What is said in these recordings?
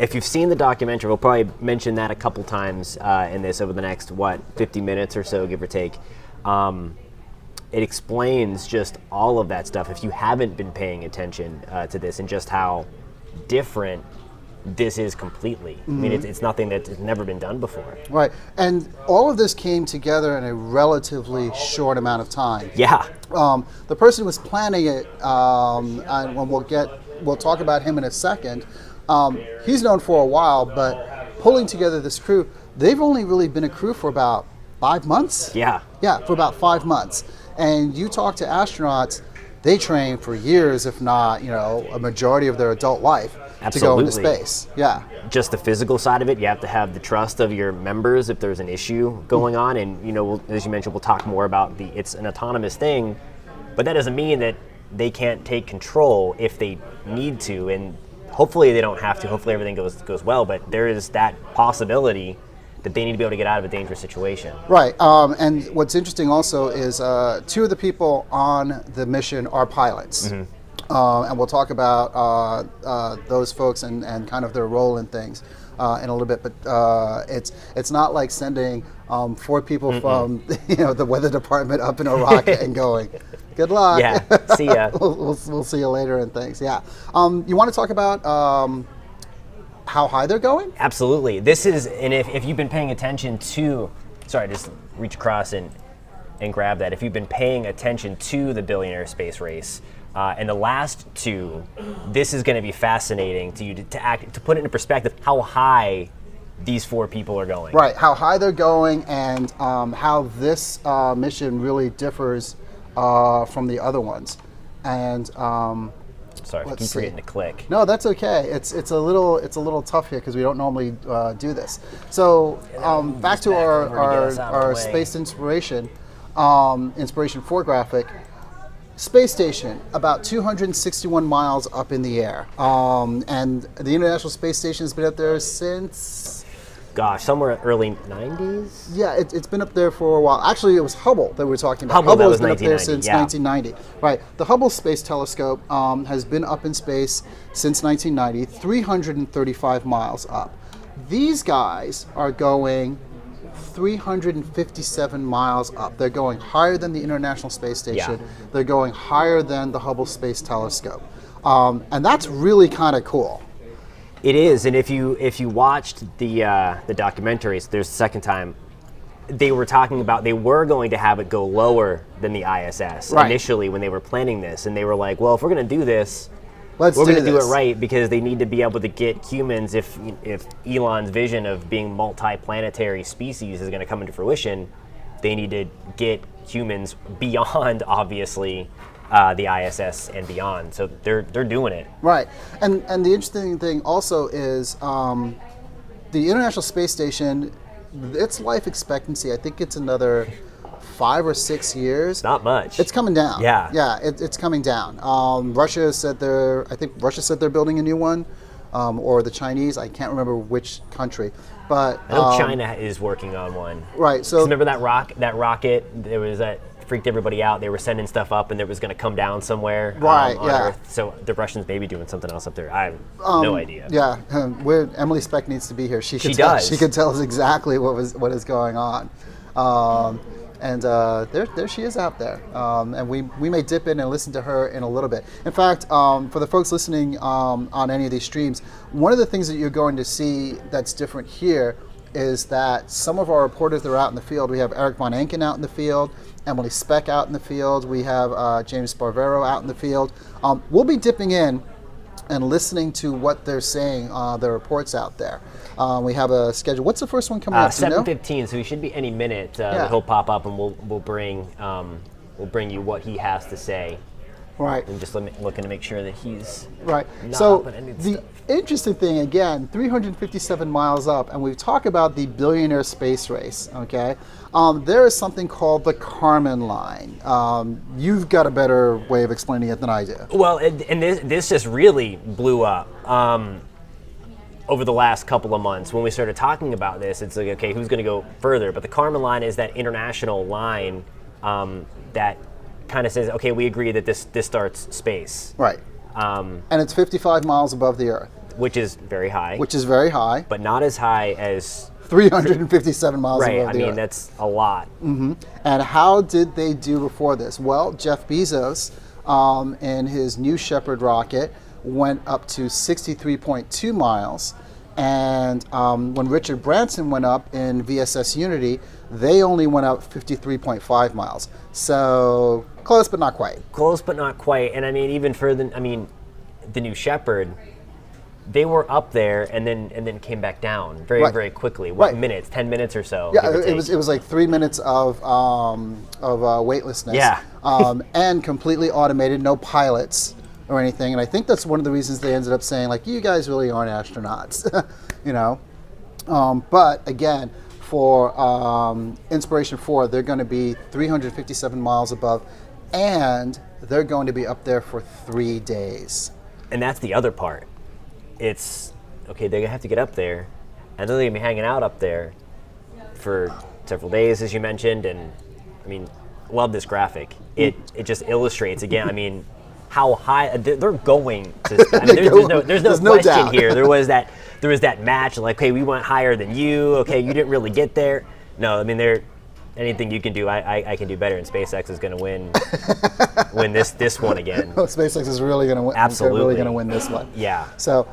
if you've seen the documentary, we'll probably mention that a couple times in this over the next, 50 minutes or so, give or take. It explains just all of that stuff if you haven't been paying attention to this, and just how different this is completely. I mean, it's nothing that's never been done before. Right, and all of this came together in a relatively short amount of time. Yeah. The person who was planning it, and we'll talk about him in a second. He's known for a while, but pulling together this crew, they've only really been a crew for about 5 months. Yeah. Yeah, for about 5 months. And you talk to astronauts, they train for years, if not, a majority of their adult life. Absolutely. To go into space. Yeah. Just the physical side of it, you have to have the trust of your members if there's an issue going on. And, as you mentioned, we'll talk more about it's an autonomous thing, but that doesn't mean that they can't take control if they need to. And hopefully they don't have to. Hopefully everything goes well, but there is that possibility that they need to be able to get out of a dangerous situation. Right, and what's interesting also is 2 of the people on the mission are pilots. And we'll talk about those folks and kind of their role in things in a little bit. But it's not like sending 4 people from the weather department up in a rocket and going, good luck. Yeah, see ya. we'll see you later and things. Yeah. You want to talk about how high they're going? Absolutely. This is, and if you've been paying attention to, just reach across and grab that. If you've been paying attention to the billionaire space race, and the last 2, this is going to be fascinating to you to put it into perspective how high these 4 people are going. Right, how high they're going, and how this mission really differs from the other ones. And sorry, I keep forgetting to click. No, that's okay. It's a little tough here because we don't normally do this. So back to our Space Inspiration 4 graphic. Space station, about 261 miles up in the air. And the International Space Station has been up there since... Gosh, somewhere early 90s? Yeah, it's been up there for a while. Actually, it was Hubble that we were talking about. Hubble has been up there since 1990. Right. The Hubble Space Telescope has been up in space since 1990, 335 miles up. These guys are going 357 miles up. They're going higher than the International Space Station. Yeah. They're going higher than the Hubble Space Telescope. And that's really kind of cool. It is, and if you watched the documentaries, there's the second time, they were talking about they were going to have it go lower than the ISS initially when they were planning this, and they were like, well, if we're going to do this, we're going to do it right, because they need to be able to get humans, if Elon's vision of being multi-planetary species is going to come into fruition, they need to get humans beyond, obviously, the ISS and beyond. So they're doing it. Right. And the interesting thing also is the International Space Station, its life expectancy, I think it's another 5 or 6 years. Not much. It's coming down. Yeah. Yeah, it's coming down. Russia said they're building a new one, or the Chinese, I can't remember which country. But I know China is working on one. Right. So remember that rocket? There was that freaked everybody out. They were sending stuff up, and it was going to come down somewhere on Earth. So the Russians may be doing something else up there. I have no idea. Yeah, Emily Speck needs to be here. She could tell us exactly what is going on. And there she is out there. And we may dip in and listen to her in a little bit. In fact, for the folks listening on any of these streams, one of the things that you're going to see that's different here is that some of our reporters that are out in the field, we have Eric Von Enken out in the field, Emily Speck out in the field, we have James Sparvero out in the field. We'll be dipping in and listening to what they're saying, their reports out there. We have a schedule. What's the first one coming up? 7:15, so he should be any minute. He'll pop up, and we'll bring you what he has to say. Right. And just looking to make sure that he's right. Not So up on any the stuff. interesting thing, again, 357 miles up, and we've talked about the billionaire space race. Okay, there is something called the Karman line. You've got a better way of explaining it than I do. Well, and this just really blew up over the last couple of months. When we started talking about this, it's like, okay, who's going to go further? But the Karman line is that international line that kind of says, okay, we agree that this starts space. Right. And it's 55 miles above the Earth. which is very high. Which is very high. But not as high as 357 miles right, above the Earth. I mean, that's a lot. Mm-hmm. And how did they do before this? Well, Jeff Bezos, in his New Shepard rocket, went up to 63.2 miles. And when Richard Branson went up in VSS Unity, they only went up 53.5 miles. So close, but not quite. Close, but not quite. And I mean, even further, I mean, the New Shepard, they were up there and then came back down very quickly. What minutes? 10 minutes or so? Yeah, it was like 3 minutes of weightlessness. Yeah. And completely automated, no pilots or anything. And I think that's one of the reasons they ended up saying, like, you guys really aren't astronauts, you know. But again, for Inspiration4, they're going to be 357 miles above, and they're going to be up there for 3 days. And that's the other part. It's, okay, they're going to have to get up there, and they're going to be hanging out up there for several days, as you mentioned, and, I mean, love this graphic. It just illustrates, again, I mean, how high, they're going to, I mean, there's no question doubt. here. There was that match, like, okay, we went higher than you, okay, you didn't really get there. No, I mean, anything you can do, I can do better, and SpaceX is going to win this one again. Oh, SpaceX is really going to win. Absolutely, really going to win this one. Yeah. So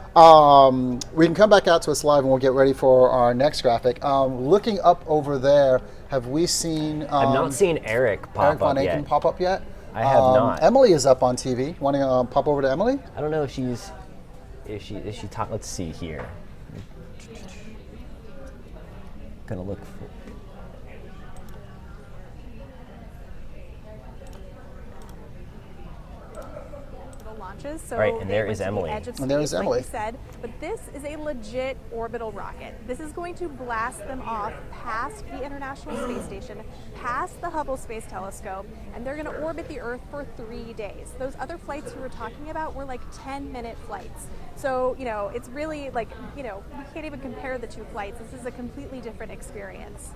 we can come back out to us live, and we'll get ready for our next graphic. Looking up over there, have we seen? I've not seen Eric pop up yet. Pop up yet? I have not. Emily is up on TV. Want to pop over to Emily? I don't know if is she talk? Let's see here. Gonna look for. So right, and there is Emily. And there is Emily. Like you said, but this is a legit orbital rocket. This is going to blast them off past the International Space Station, past the Hubble Space Telescope, and they're going to orbit the Earth for 3 days. Those other flights you were talking about were like 10-minute flights. So, you know, it's really like, you know, we can't even compare the two flights. This is a completely different experience.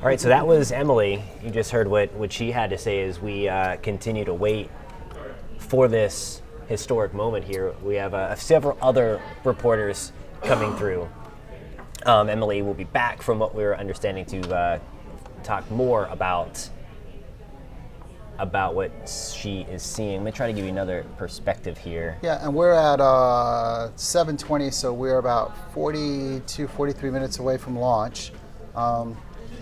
All right, so that was Emily. You just heard what she had to say as we continue to wait for this historic moment here. We have several other reporters coming through. Emily will be back, from what we're understanding, to talk more about what she is seeing. Let me try to give you another perspective here. Yeah, and we're at 7:20, so we're about 43 minutes away from launch.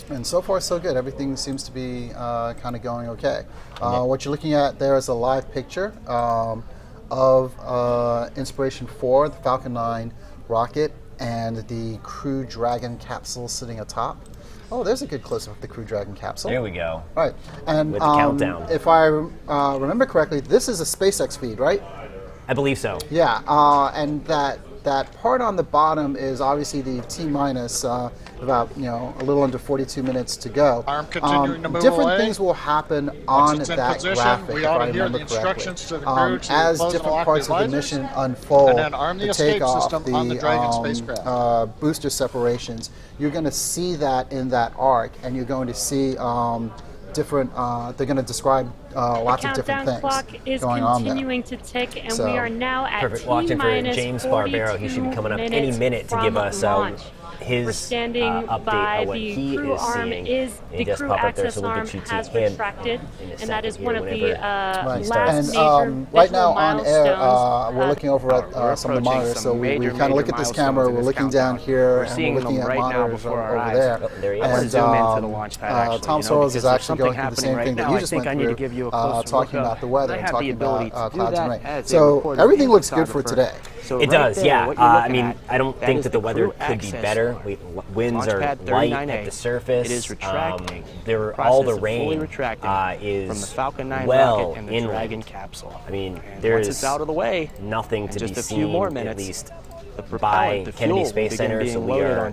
And so far, so good. Everything seems to be kind of going okay. What you're looking at there is a live picture of Inspiration4, the Falcon 9 rocket, and the Crew Dragon capsule sitting atop. Oh, there's a good close-up of the Crew Dragon capsule. There we go. All right, and with the countdown. If I remember correctly, this is a SpaceX feed, right? I believe so. Yeah, and that part on the bottom is obviously the T-minus, about, you know, a little under 42 minutes to go. Arm continuing to move different away. things will happen on that position, graphic, we if ought I to hear remember the instructions correctly. to the crew to as close different and parts lock of the the visors, mission unfold, and then arm the to escape take off system on the Dragon spacecraft. Booster separations, you're going to see that in that arc, and you're going to see different. They're going to describe lots of different things clock is going on there. continuing to tick, and we are now at perfect. Watching for James Barbero. He should be coming up any minute to give us his We're standing update by on what the he crew is arm. seeing. Is the crew access arm has retracted, and that is one of the last major right now on milestones. air, we're looking over at some of the monitors. So we kind of look at this camera. We're looking down here, and we're looking at monitors over there. Oh, there he is. And zoom into the launch pad, Tom Sorrells is actually going through the same thing that you just went through, talking about the weather and talking about clouds and rain. So everything looks good for today. It does, yeah. I mean, I don't think that the weather could be better. Winds are light at the surface. It is retracting. All the rain is from the Falcon 9 well rocket and the inland. Dragon capsule. I mean, And there's once it's out of the way, nothing to just be a seen, few more at minutes, least by Kennedy Space Center, so we are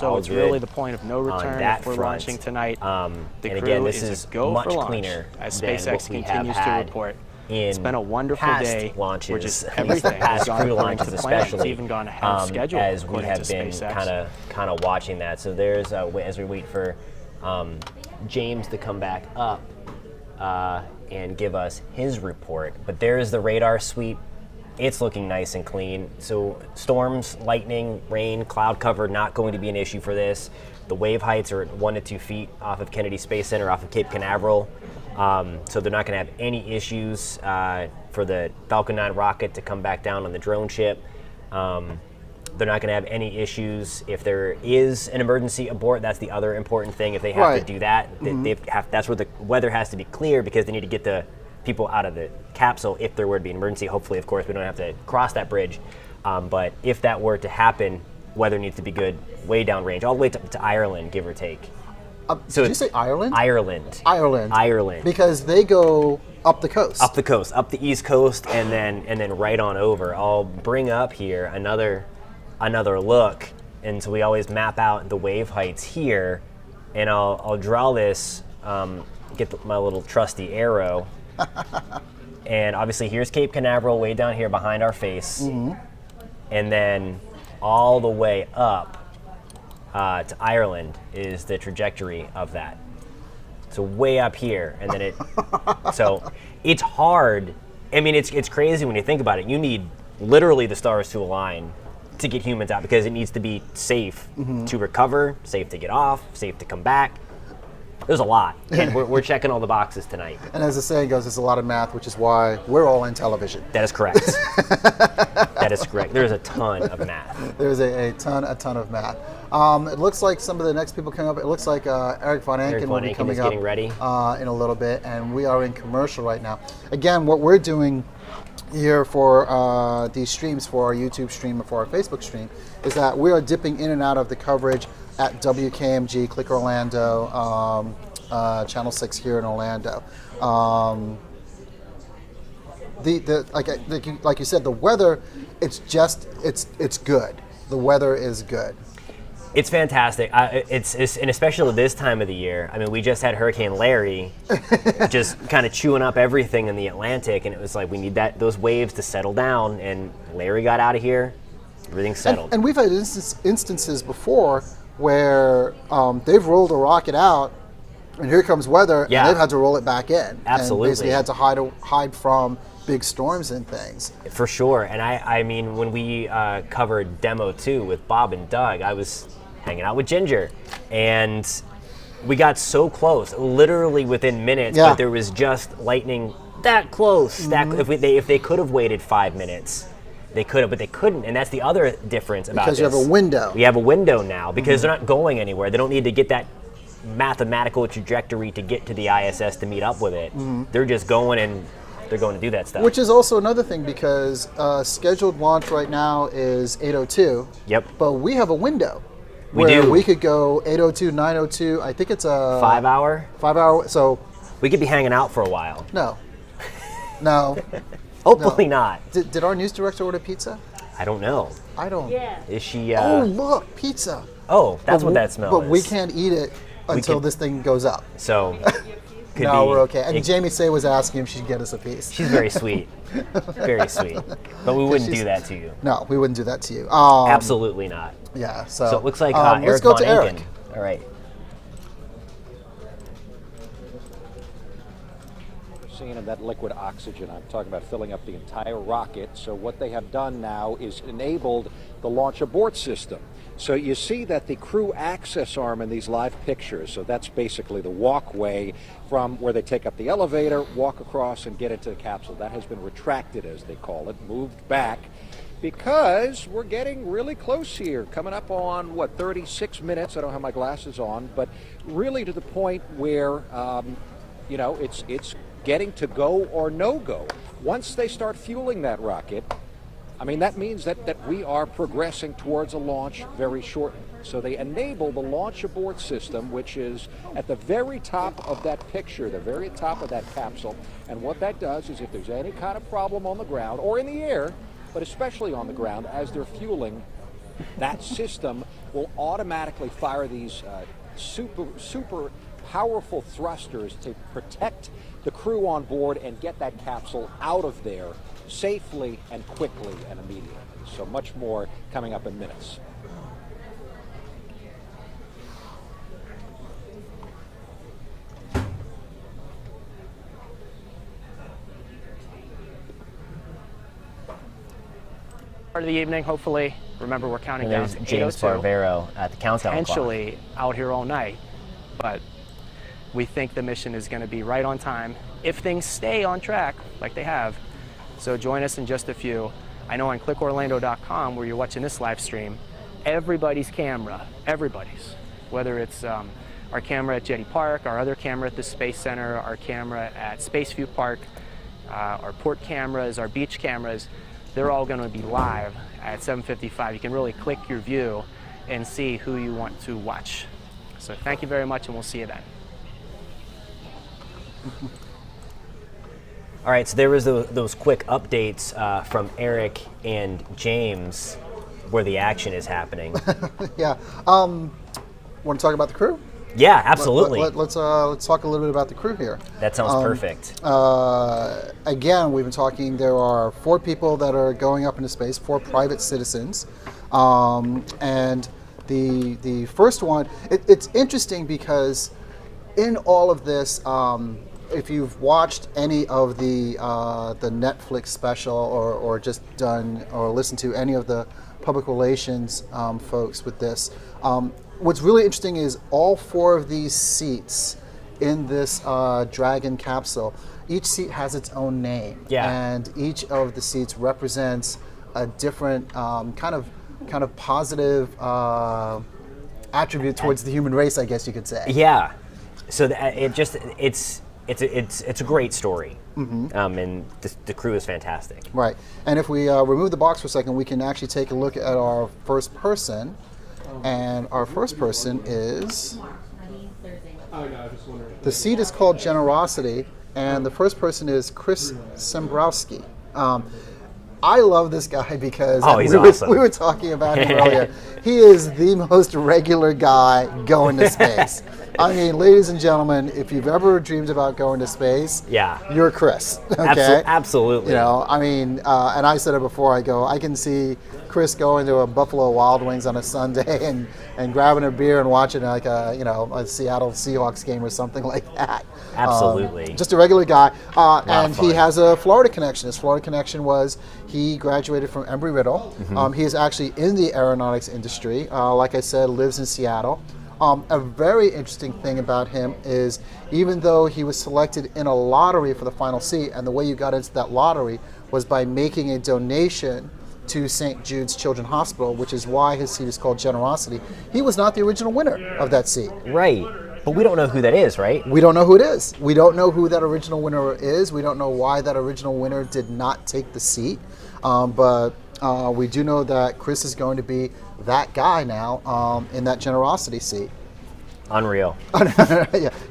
all it's good really the point of no return that if we're front. launching tonight. And The crew again, this is go much for launch, cleaner as than SpaceX what we have continues to had report. in It's been a wonderful past day. launches, We're just at least the everything past has gone crew according to launches, the plan. It's especially even gone ahead of schedule, as we according have to been SpaceX. kind of watching that. So there's as we wait for James to come back up and give us his report. But there's the radar sweep. It's looking nice and clean. So storms, lightning, rain, cloud cover, not going to be an issue for this. The wave heights are at 1 to 2 feet off of Kennedy Space Center, off of Cape Canaveral. So they're not going to have any issues for the Falcon 9 rocket to come back down on the drone ship. They're not going to have any issues if there is an emergency abort. That's the other important thing. If they have to do that, that's where the weather has to be clear, because they need to get the people out of the capsule if there were to be an emergency. Hopefully, of course, we don't have to cross that bridge. But if that were to happen, weather needs to be good way downrange, all the way to Ireland, give or take. So did you say Ireland? Ireland. Ireland. Because they go up the coast. Up the coast, up the East Coast, and then right on over. I'll bring up here another look, and so we always map out the wave heights here, and I'll draw this, get my little trusty arrow, and obviously here's Cape Canaveral way down here behind our face, and then all the way up to Ireland is the trajectory of that. So way up here, and then so it's hard. I mean, it's crazy when you think about it. You need literally the stars to align to get humans out, because it needs to be safe to recover, safe to get off, safe to come back. There's a lot, and we're checking all the boxes tonight. And as the saying goes, it's a lot of math, which is why we're all in television. That is correct. That is correct. There's a ton of math. There's a ton of math. It looks like some of the next people coming up. It looks like Eric Von Anken will be coming up getting ready in a little bit, and we are in commercial right now. Again, what we're doing here for these streams, for our YouTube stream and for our Facebook stream, is that we are dipping in and out of the coverage at WKMG, Click Orlando, Channel 6 here in Orlando. Like you said, the weather, it's good. The weather is good. It's fantastic. And especially this time of the year. I mean, we just had Hurricane Larry just kind of chewing up everything in the Atlantic, and it was like we need those waves to settle down, and Larry got out of here, everything's settled. And we've had instances before where they've rolled a rocket out, and here comes weather, and they've had to roll it back in. Absolutely. And basically had to hide from big storms and things. For sure. And I mean, when we covered Demo 2 with Bob and Doug, I was hanging out with Ginger, and we got so close, literally within minutes, but there was just lightning that close. That if they could have waited 5 minutes, they could have, but they couldn't, and that's the other difference about this. Because you have a window. We have a window now, because they're not going anywhere. They don't need to get that mathematical trajectory to get to the ISS to meet up with it. They're just going, and they're going to do that stuff. Which is also another thing, because scheduled launch right now is 8:02. Yep. But we have a window. We could go 8:02, 9:02. I think it's a 5 hour. 5 hour. So we could be hanging out for a while. No. Hopefully not. Did our news director order pizza? I don't know. I don't. Yeah. Is she? Oh, look, pizza. Oh, that's what that smell is. But we can't eat it until this thing goes up. So. We're okay. And Jamie Say was asking if she'd get us a piece. She's very sweet. Very sweet. But we wouldn't do that to you. No, we wouldn't do that to you. Absolutely not. Yeah. So it looks like let's Eric go Von to Anken. Eric. All right. Seeing in that liquid oxygen, I'm talking about filling up the entire rocket. So what they have done now is enabled the launch abort system. So you see that the crew access arm in these live pictures, so that's basically the walkway from where they take up the elevator, walk across, and get into the capsule. That has been retracted, as they call it, moved back, because we're getting really close here, coming up on, 36 minutes. I don't have my glasses on, but really to the point where, it's getting to go or no go. Once they start fueling that rocket, I mean, that means that we are progressing towards a launch very shortly. So they enable the launch abort system, which is at the very top of that picture, the very top of that capsule. And what that does is if there's any kind of problem on the ground or in the air, but especially on the ground, as they're fueling, that system will automatically fire these super powerful thrusters to protect the crew on board and get that capsule out of there safely and quickly and immediately. So much more coming up in minutes. Part of the evening, hopefully. Remember, we're counting down to James Barbero at the countdown potentially clock. Out here all night, but we think the mission is going to be right on time if things stay on track like they have. So join us in just a few. I know on clickorlando.com, where you're watching this live stream, everybody's camera, whether it's our camera at Jetty Park, our other camera at the Space Center, our camera at Spaceview Park, our port cameras, our beach cameras, they're all going to be live at 7:55. You can really click your view and see who you want to watch. So thank you very much, and we'll see you then. All right, so there was those quick updates from Eric and James where the action is happening. Yeah. Want to talk about the crew? Yeah, absolutely. Let's talk a little bit about the crew here. That sounds perfect. Again, we've been talking. There are 4 people that are going up into space, 4 private citizens, and the first one. It's interesting because in all of this, if you've watched any of the Netflix special or just done or listened to any of the public relations folks with this. What's really interesting is all 4 of these seats in this Dragon capsule, each seat has its own name. Yeah. And each of the seats represents a different kind of positive attribute towards the human race, I guess you could say. Yeah. So it's a great story. Mm-hmm. And the crew is fantastic. Right. And if we remove the box for a second, we can actually take a look at our first person. And our first person is, the seat is called Generosity, and the first person is Chris Sembrowski. I love this guy because we were talking about him earlier. He is the most regular guy going to space. I mean, ladies and gentlemen, if you've ever dreamed about going to space, you're Chris. Okay, absolutely. You know, I mean, and I said it before. I can see Chris going to a Buffalo Wild Wings on a Sunday and grabbing a beer and watching like a Seattle Seahawks game or something like that. Absolutely. Just a regular guy, and he has a Florida connection. His Florida connection was he graduated from Embry-Riddle. Mm-hmm. He is actually in the aeronautics industry. Like I said, lives in Seattle. A very interesting thing about him is even though he was selected in a lottery for the final seat, and the way you got into that lottery was by making a donation to St. Jude's Children's Hospital, which is why his seat is called Generosity. He was not the original winner of that seat. Right. But we don't know who that is, right? We don't know who it is. We don't know who that original winner is. We don't know why that original winner did not take the seat. But we do know that Chris is going to be that guy now in that Generosity seat. Unreal.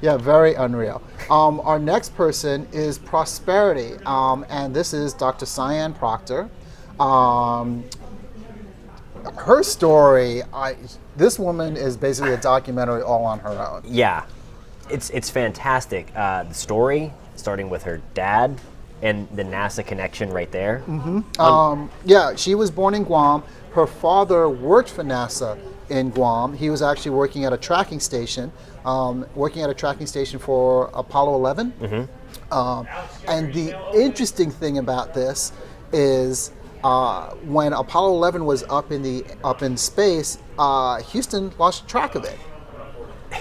yeah, very unreal. Our next person is Prosperity, and this is Dr. Cyan Proctor. Her story, this woman is basically a documentary all on her own. Yeah, it's fantastic. The story, starting with her dad and the NASA connection right there. Mm-hmm. Yeah, she was born in Guam. Her father worked for NASA in Guam. He was actually working at a tracking station, for Apollo 11. Mm-hmm. And the interesting thing about this is when Apollo 11 was up in space, Houston lost track of it.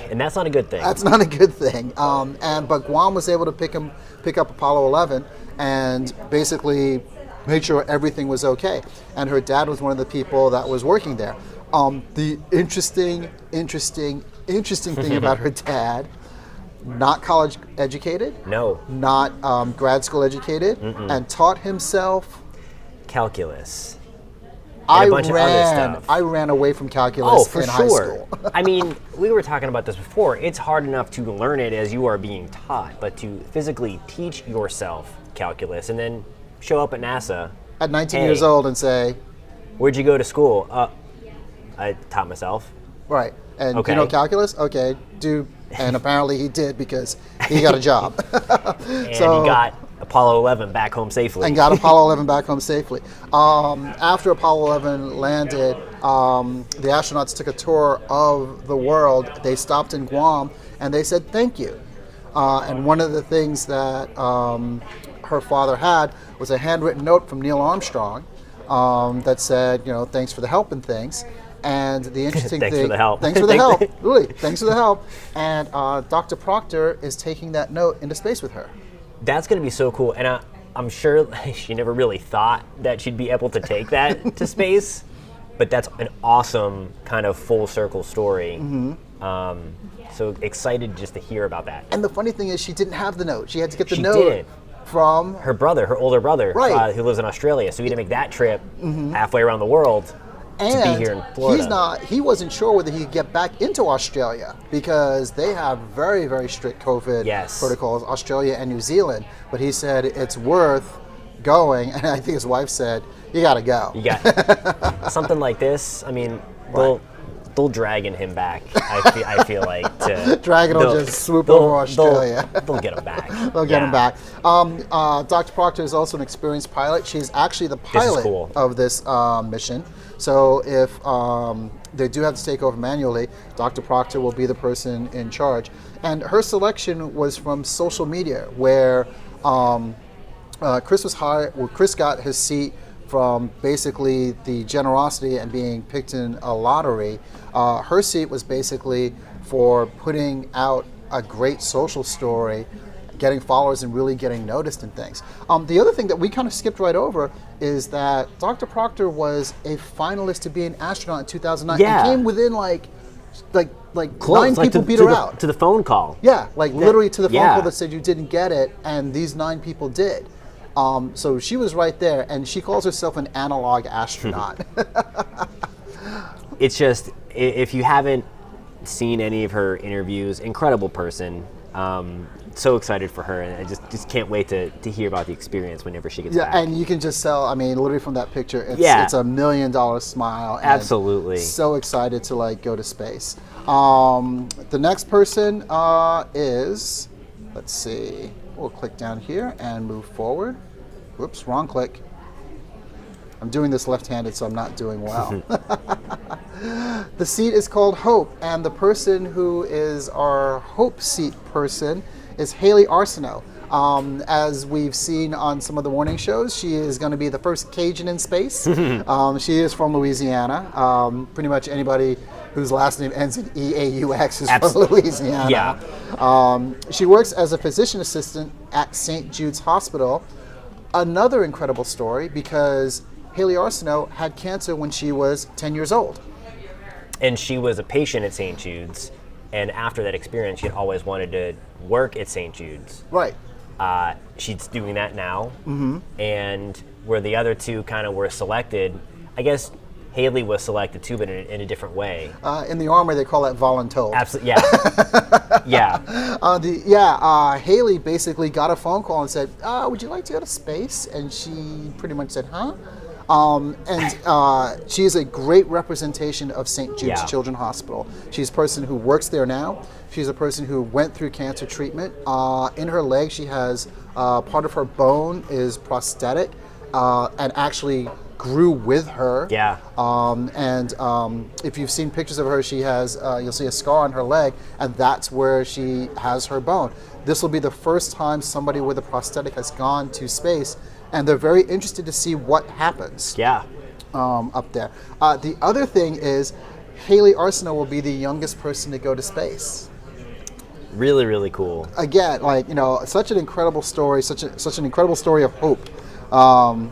And that's not a good thing. That's not a good thing. But Guam was able to pick up Apollo 11 and basically make sure everything was okay. And her dad was one of the people that was working there. The interesting thing about her dad, not college educated. No. Not grad school educated. Mm-mm. And taught himself calculus. And a bunch of other stuff. I ran away from calculus in high school. I mean, we were talking about this before. It's hard enough to learn it as you are being taught, but to physically teach yourself calculus and then show up at NASA at 19 years old and say, "Where'd you go to school?" I taught myself. Right. And do you know calculus? Okay, and apparently he did because he got a job. And he got Apollo 11 back home safely. And got Apollo 11 back home safely. After Apollo 11 landed, the astronauts took a tour of the world. They stopped in Guam and they said thank you. And one of the things that her father had was a handwritten note from Neil Armstrong that said, thanks for the help and things. And the interesting thanks thing, for the help. Thanks for the help. Really, thanks for the help. And Dr. Proctor is taking that note into space with her. That's going to be so cool. And I'm sure she never really thought that she'd be able to take that to space. But that's an awesome kind of full circle story. So excited just to hear about that. And the funny thing is, she didn't have the note. She had to get the note from her brother, her older brother, who lives in Australia. So he had to make that trip halfway around the world. And to be here in Florida. He wasn't sure whether he could get back into Australia because they have very, very strict COVID protocols, Australia and New Zealand. But he said it's worth going. And I think his wife said, you got to go. You got something like this. I mean, they'll dragging him back. I feel like Dragon will just swoop over Australia. They'll get him back. They'll get him back. Dr. Proctor is also an experienced pilot. She's actually the pilot of this mission. So if they do have to take over manually, Dr. Proctor will be the person in charge. And her selection was from social media, where Chris was hired. Well, Chris got his seat from basically the generosity and being picked in a lottery. Her seat was basically for putting out a great social story, getting followers and really getting noticed and things. The other thing that we kind of skipped right over is that Dr. Proctor was a finalist to be an astronaut in 2009 and came within like close, 9 people beat her out. To the phone call. Yeah, literally to the phone call that said you didn't get it, and these 9 people did. So she was right there, and she calls herself an analog astronaut. It's just, if you haven't seen any of her interviews, incredible person. So excited for her, and I just can't wait to hear about the experience whenever she gets back. Yeah, and you can just tell, I mean, literally from that picture, it's $1 million smile. And absolutely. So excited to go to space. The next person is, let's see, we'll click down here and move forward. Whoops, wrong click. I'm doing this left-handed, so I'm not doing well. The seat is called Hope, and the person who is our Hope seat person is Haley Arsenault. As we've seen on some of the morning shows, she is going to be the first Cajun in space. She is from Louisiana. Pretty much anybody whose last name ends in E-A-U-X is from Louisiana. Yeah. She works as a physician assistant at St. Jude's Hospital. Another incredible story, because Haley Arsenault had cancer when she was 10 years old. And she was a patient at St. Jude's, and after that experience, she had always wanted to work at St. Jude's. Right. She's doing that now, and where the other two kind of were selected, I guess Haley was selected too, but in a different way. In the Army, they call that voluntold. Absolutely, yeah. Haley basically got a phone call and said, would you like to go to space? And she pretty much said, huh? She is a great representation of St. Jude's Children's Hospital. She's a person who works there now. She's a person who went through cancer treatment. In her leg, she has part of her bone is prosthetic and actually grew with her. Yeah. If you've seen pictures of her, she has, you'll see a scar on her leg, and that's where she has her bone. This will be the first time somebody with a prosthetic has gone to space, and they're very interested to see what happens. Yeah. Up there. The other thing is, Haley Arsenault will be the youngest person to go to space. Really, really cool. Again, such an incredible story, such an incredible story of hope. The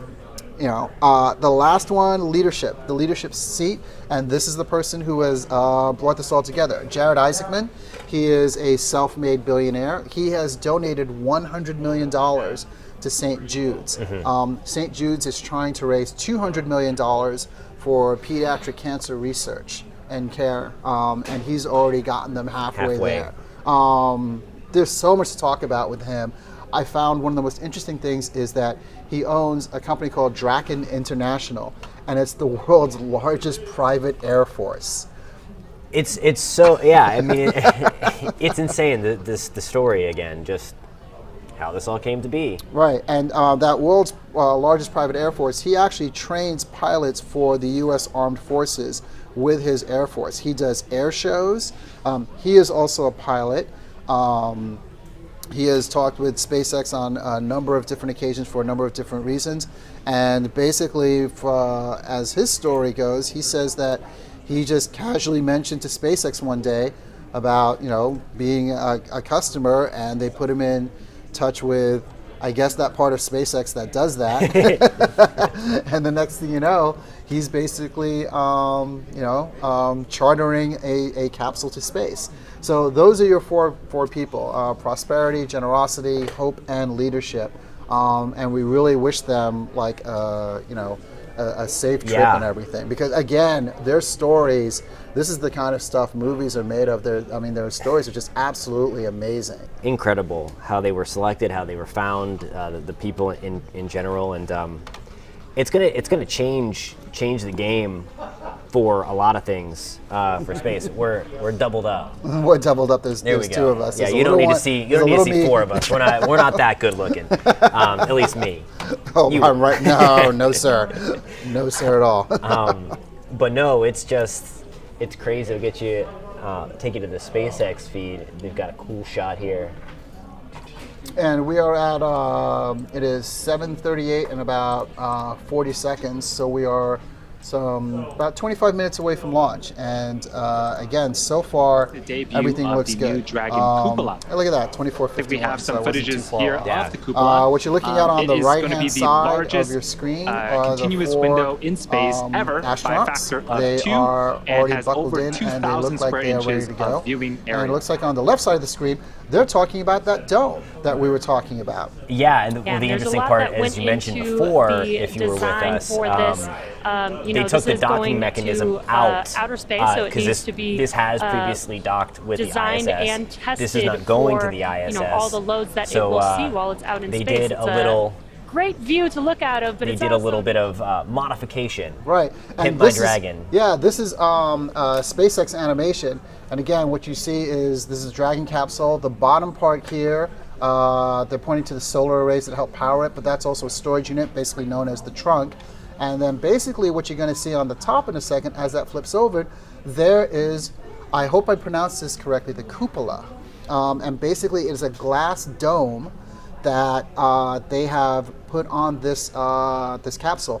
last one, leadership, the leadership seat, and this is the person who has brought this all together. Jared Isaacman, he is a self-made billionaire. He has donated $100 million to St. Jude's. St. Jude's is trying to raise $200 million for pediatric cancer research and care, and he's already gotten them halfway there. There's so much to talk about with him. I found one of the most interesting things is that he owns a company called Draken International, and it's the world's largest private air force. It's so, yeah, I mean, it's insane, the story again, just how this all came to be. Right, and that world's largest private air force, he actually trains pilots for the U.S. Armed Forces with his Air Force. He does air shows. He is also a pilot. He has talked with SpaceX on a number of different occasions for a number of different reasons. And basically, as his story goes, he says that he just casually mentioned to SpaceX one day about, being a customer, and they put him in touch with, I guess, that part of SpaceX that does that. And the next thing you know, he's basically, chartering a capsule to space. So those are your four people: prosperity, generosity, hope, and leadership. And we really wish them a safe trip and everything, because again, their stories, this is the kind of stuff movies are made of. Their stories are just absolutely amazing. Incredible how they were selected, how they were found, the people in general, and it's gonna change the game for a lot for space. We're doubled up. We're doubled up. There's two of us. Yeah, you don't need to see four of us. We're not that good looking. At least me. Oh, I'm right. No, sir. No, sir at all. But no, it's crazy. It'll get you, take you to the SpaceX feed. They've got a cool shot here. And we are at, it is 7:38 in about 40 seconds. So we are about 25 minutes away from launch, and again, so far everything looks good. New Dragon cupola. Look at that, 24:51. We have some footages here off the cupola. What you're looking at on the right-hand side of your screen are continuous the four window in space ever astronauts. by a factor of they 2 are already has buckled over in, and they 2,000 look like square they are ready inches to go. of viewing area. And it looks like on the left side of the screen, they're talking about that dome that we were talking about. Yeah, and the interesting part, as you mentioned before, if you were with us, they took the docking mechanism out outer space, so it needs to be this has previously docked with the ISS. Designed and tested. This is not going for, to the ISS. all the loads that it will see while it's out in they space. They did it's a little. Great view to look out of, but they it's did a little bit of modification. Right. Hit by Dragon. This is SpaceX animation, and again, what you see is this is Dragon capsule. The bottom part here, they're pointing to the solar arrays that help power it, but that's also a storage unit, basically known as the trunk. And then basically what you're going to see on the top in a second, as that flips over, there is, I hope I pronounced this correctly, the cupola. And basically it is a glass dome that they have put on this this capsule.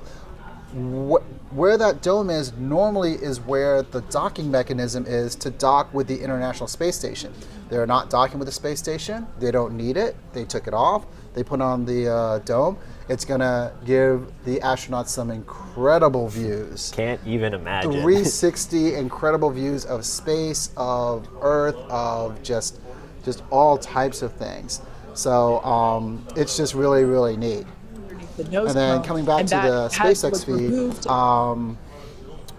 Where that dome is normally is where the docking mechanism is to dock with the International Space Station. They're not docking with the space station. They don't need it. They took it off. They put on the dome. It's going to give the astronauts some incredible views. Can't even imagine. 360 incredible views of space, of Earth, of just all types of things. So it's just really, really neat. And then coming back to the SpaceX feed,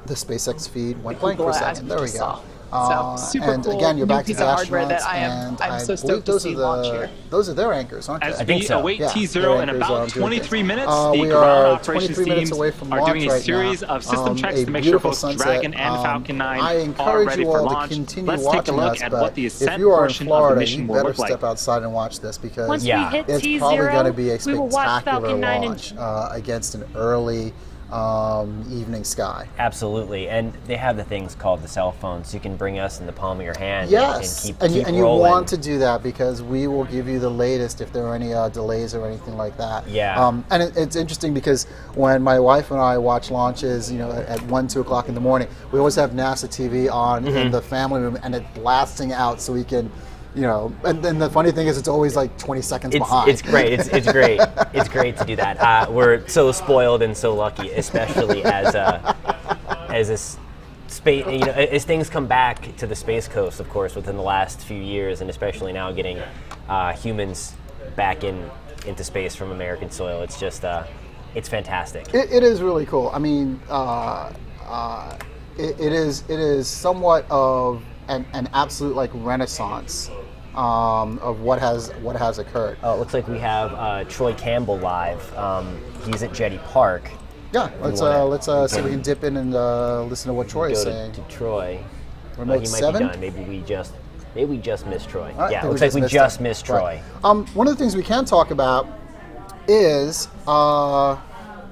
the SpaceX feed went blank for a second. There we go. And cool again, you're back to the hardware astronauts, that I'm so stoked to see launch here. Those are their anchors, aren't they? As I think we so. await T0 in about 23 minutes, we the ground are operations 23 minutes teams away from are launch doing a right series now. of system checks A to make sure beautiful both sunset. Dragon and Falcon 9 I are encourage ready you for all to launch. continue Let's take a watching look us, at but what the if Ascent you are in portion of the Florida, mission you will better look like. step outside and watch this, because Once we hit it's T0, probably going to be a we will watch spectacular Falcon 9 launch against an early evening sky. Absolutely, and they have the things called the cell phones, so you can bring us in the palm of your hand Yes, and keep you rolling. want to do that, because we will give you the latest if there are any delays or anything like that. Yeah. And it's interesting because when my wife and I watch launches, at 1, 2 o'clock in the morning, we always have NASA TV on in the family room, and it's blasting out so we can, and then the funny thing is it's always like 20 seconds behind. It's great. It's great. It's great to do that. We're so spoiled and so lucky, especially as a space. As things come back to the Space Coast, of course, within the last few years, and especially now getting humans back into space from American soil. It's just it's fantastic. It is really cool. I mean, it is somewhat of an absolute renaissance of what has occurred. Oh, it looks like we have Troy Campbell live. He's at Jetty Park. Yeah, let's see if we can dip in and listen to what Troy is saying. To Troy. Remote he might 7? be done. Maybe we just missed Troy. Right, yeah, it looks like we just missed Troy. Right. One of the things we can talk about is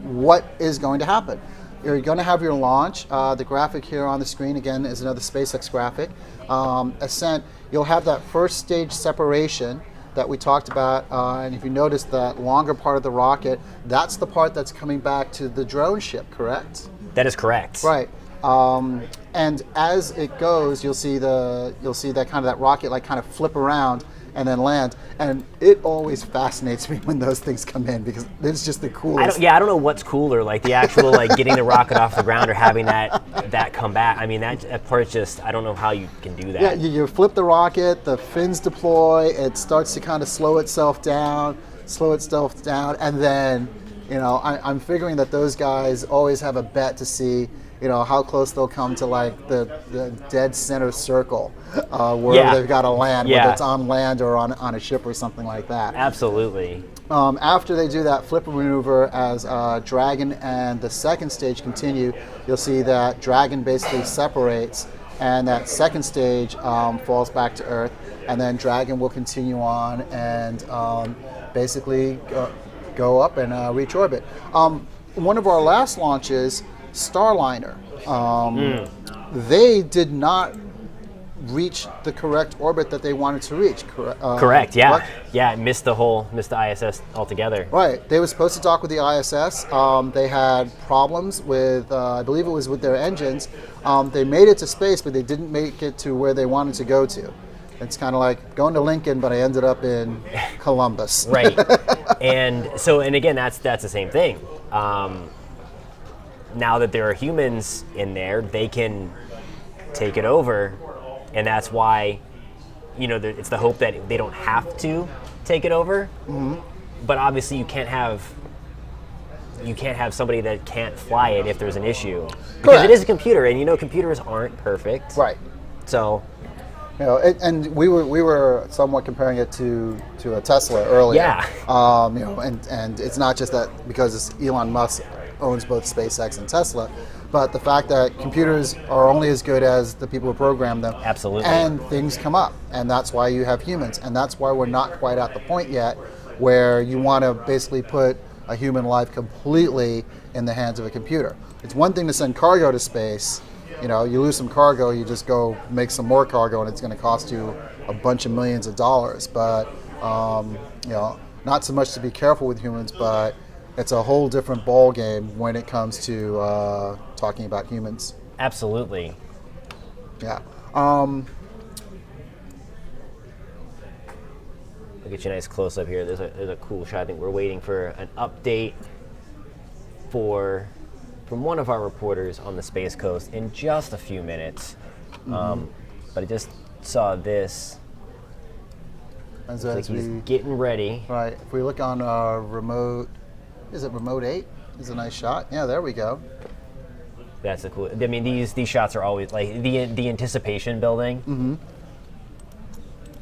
what is going to happen. You're going to have your launch. The graphic here on the screen, again, is another SpaceX graphic. Ascent, you'll have that first stage separation that we talked about, and if you notice that longer part of the rocket, that's the part that's coming back to the drone ship, correct? That is correct. Right. And as it goes, you'll see that kind of that rocket like kind of flip around and then land, and it always fascinates me when those things come in because it's just the coolest. I don't know what's cooler, like the actual like getting the rocket off the ground or having that come back. I mean, that part's just, I don't know how you can do that. Yeah, you flip the rocket, the fins deploy, it starts to kind of slow itself down, and then, you know, I'm figuring that those guys always have a bet to see, you know, how close they'll come to like the dead center circle where they've got to land, whether it's on land or on a ship or something like that. Absolutely. After they do that flip maneuver, as Dragon and the second stage continue, you'll see that Dragon basically separates and that second stage falls back to Earth, and then Dragon will continue on and basically go up and reach orbit. One of our last launches, Starliner, they did not reach the correct orbit that they wanted to reach. Correct. Yeah. What? Yeah. It missed the ISS altogether. Right. They were supposed to dock with the ISS. They had problems with, I believe it was with their engines. They made it to space, but they didn't make it to where they wanted to go to. It's kind of like going to Lincoln, but I ended up in Columbus. Right. And again, that's the same thing. Now that there are humans in there, they can take it over, and that's why, you know, it's the hope that they don't have to take it over. Mm-hmm. But obviously, you can't have somebody that can't fly it if there's an issue, because it is a computer, and you know, computers aren't perfect. Right. So, you know, and we were somewhat comparing it to a Tesla earlier. Yeah. You know, and it's not just that because Elon Musk owns both SpaceX and Tesla, but the fact that computers are only as good as the people who program them. Absolutely. And things come up, and that's why you have humans, and that's why we're not quite at the point yet where you want to basically put a human life completely in the hands of a computer. It's one thing to send cargo to space. You know, you lose some cargo, you just go make some more cargo, and it's going to cost you a bunch of millions of dollars. But you know, not so much to be careful with humans, but it's a whole different ball game when it comes to talking about humans. Absolutely. Yeah. I'll get you a nice close up here. There's a cool shot. I think we're waiting for an update from one of our reporters on the Space Coast in just a few minutes. But I just saw this. As he's getting ready. Right. If we look on remote. Is it remote 8? Is a nice shot. Yeah, there we go. That's a cool. I mean, these shots are always like the anticipation building. Mm-hmm.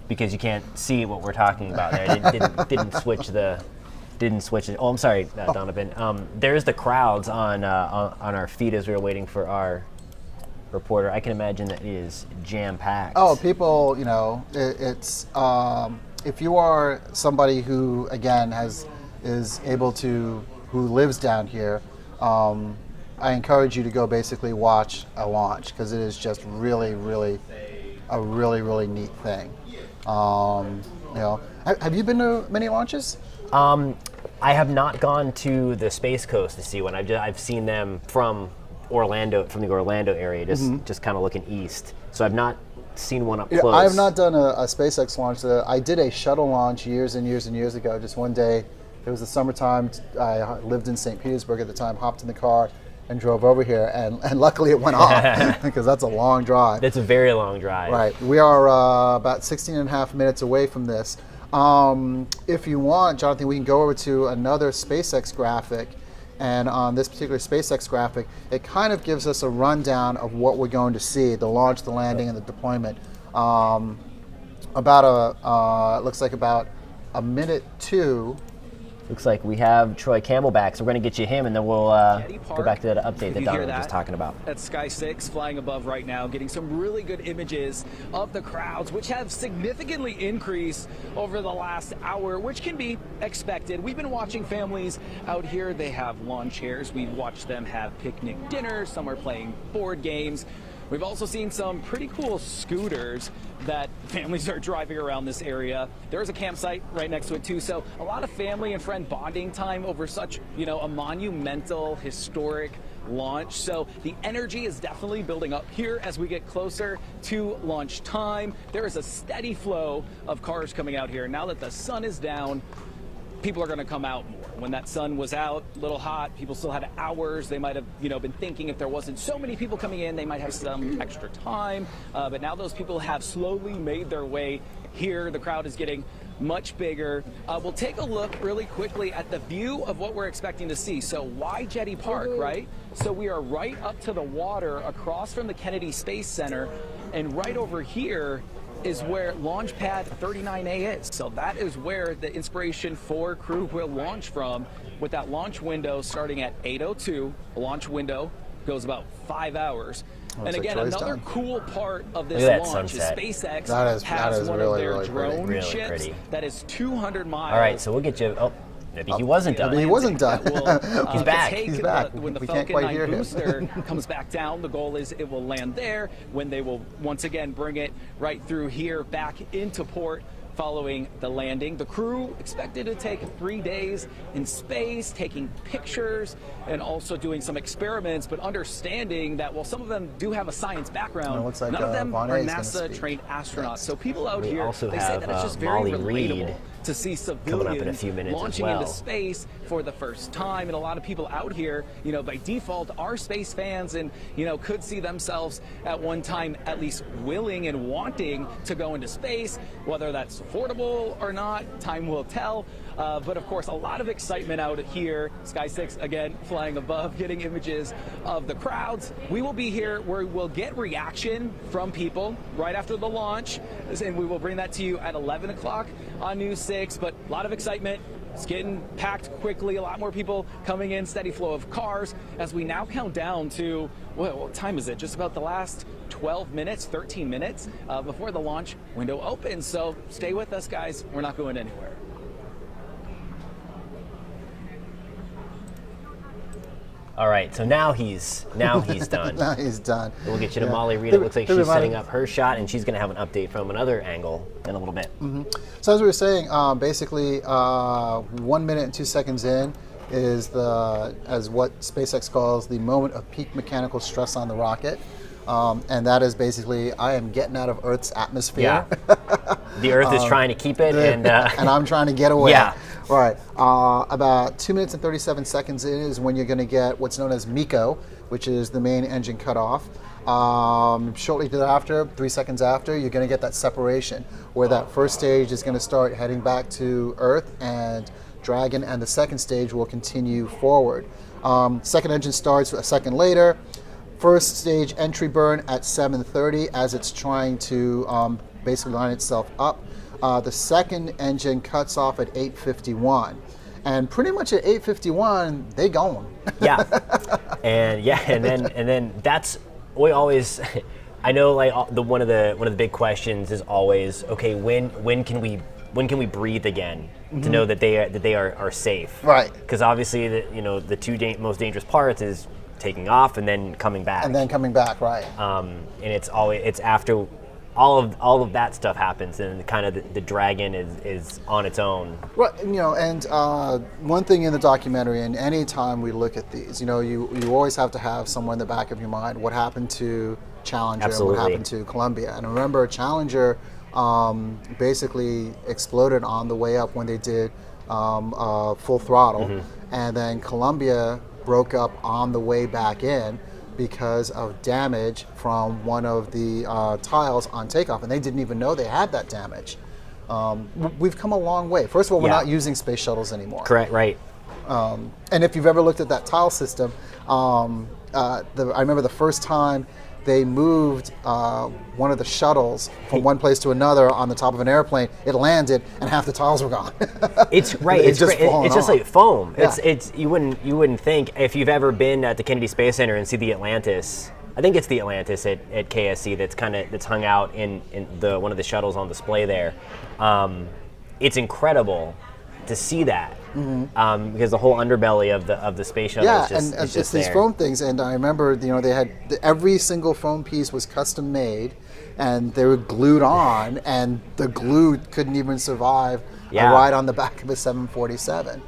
Because you can't see what we're talking about there. Didn't switch it. Oh, I'm sorry, Donovan. There's the crowds on our feed as we were waiting for our reporter. I can imagine that it is jam packed. Oh, people, you know, it's if you are somebody who again who lives down here, I encourage you to go basically watch a launch because it is just really, really a really neat thing. You know, have you been to many launches? I have not gone to the Space Coast to see one. I've seen them from the Orlando area, just kind of looking east. So I've not seen one up close. I have not done a SpaceX launch. I did a shuttle launch years and years and years ago. Just one day. It was the summertime. I lived in St. Petersburg at the time, hopped in the car and drove over here, and luckily it went off because that's a long drive. That's a very long drive. Right. We are about 16 and a half minutes away from this. If you want, Jonathan, we can go over to another SpaceX graphic, and on this particular SpaceX graphic, it kind of gives us a rundown of what we're going to see, the launch, the landing, and the deployment. looks like about a minute 2. Looks like we have Troy Campbell back, so we're going to get you him, and then we'll go back to that update that Donovan was talking about. That's Sky 6 flying above right now, getting some really good images of the crowds, which have significantly increased over the last hour, which can be expected. We've been watching families out here. They have lawn chairs. We've watched them have picnic dinners. Some are playing board games. We've also seen some pretty cool scooters that families are driving around this area. There's a campsite right next to it too, so a lot of family and friend bonding time over such, a monumental, historic launch. So the energy is definitely building up here as we get closer to launch time. There is a steady flow of cars coming out here. Now that the sun is down, people are going to come out more. When that sun was out, a little hot, people still had hours. They might have, been thinking if there wasn't so many people coming in, they might have some extra time. But now those people have slowly made their way here. The crowd is getting much bigger. We'll take a look really quickly at the view of what we're expecting to see. So why Jetty Park, right? So we are right up to the water across from the Kennedy Space Center, and right over here is where launch pad 39A is. So that is where the Inspiration4 crew will launch from, with that launch window starting at 8:02. The launch window goes about 5 hours. And again, another cool part of this launch is SpaceX has one of their drone ships that is 200 miles. All right, so we'll get you. Oh, maybe he wasn't done. Maybe he wasn't done. He's back. He's back. When the we Falcon can't quite 9 hear booster him. comes back down, the goal is it will land there, when they will once again bring it right through here back into port following the landing. The crew expected to take 3 days in space, taking pictures and also doing some experiments, but understanding that while some of them do have a science background, like, none of them are NASA-trained astronauts. So people out here, also they say that it's just very relatable to see civilians launching into space for the first time. And a lot of people out here, by default are space fans and, could see themselves at one time at least willing and wanting to go into space. Whether that's affordable or not, time will tell. But of course, a lot of excitement out here. Sky 6, again, flying above, getting images of the crowds. We will be here where we'll get reaction from people right after the launch, and we will bring that to you at 11 o'clock on News 6. But a lot of excitement. It's getting packed quickly. A lot more people coming in, steady flow of cars as we now count down to, what time is it? Just about the last 12 minutes, 13 minutes before the launch window opens. So stay with us, guys. We're not going anywhere. All right, so now he's done. Now he's done. We'll get you to Molly Reed. It looks like she's setting up her shot, and she's going to have an update from another angle in a little bit. So as we were saying, basically 1 minute and 2 seconds in is as what SpaceX calls the moment of peak mechanical stress on the rocket. And that is basically, I am getting out of Earth's atmosphere. Yeah. The Earth is trying to keep it, and I'm trying to get away. Yeah. Right. About 2 minutes and 37 seconds in is when you're going to get what's known as MECO, which is the main engine cutoff. Shortly thereafter, 3 seconds after, you're going to get that separation, where that first stage is going to start heading back to Earth and Dragon, and the second stage will continue forward. Second engine starts a second later. First stage entry burn at 7:30 as it's trying to basically line itself up. The second engine cuts off at 8:51, and pretty much at 8:51 they going. Yeah, and then that's we always. I know, like one of the big questions is always, okay, when can we breathe again to know that they are safe? Right. Because obviously the two most dangerous parts is taking off and then coming back. Right. And it's after all of that stuff happens, and kind of the Dragon is on its own. Right. And one thing in the documentary, and any time we look at these, you always have to have somewhere in the back of your mind what happened to Challenger. Absolutely. And what happened to Columbia. And remember, Challenger basically exploded on the way up when they did full throttle, and then Columbia broke up on the way back in because of damage from one of the tiles on takeoff, and they didn't even know they had that damage. We've come a long way. First of all, we're not using space shuttles anymore. Correct, right. And if you've ever looked at that tile system, I remember the first time they moved one of the shuttles from one place to another on the top of an airplane. It landed, and half the tiles were gone. It's right. It's just like foam. Yeah. It's you wouldn't think, if you've ever been at the Kennedy Space Center and see the Atlantis. I think it's the Atlantis at KSC that's hung out in the one of the shuttles on display there. It's incredible to see that. Because the whole underbelly of the space shuttle is just, and it's just these there. foam things. And I remember, they had every single foam piece was custom made, and they were glued on, and the glue couldn't even survive a ride on the back of a 747.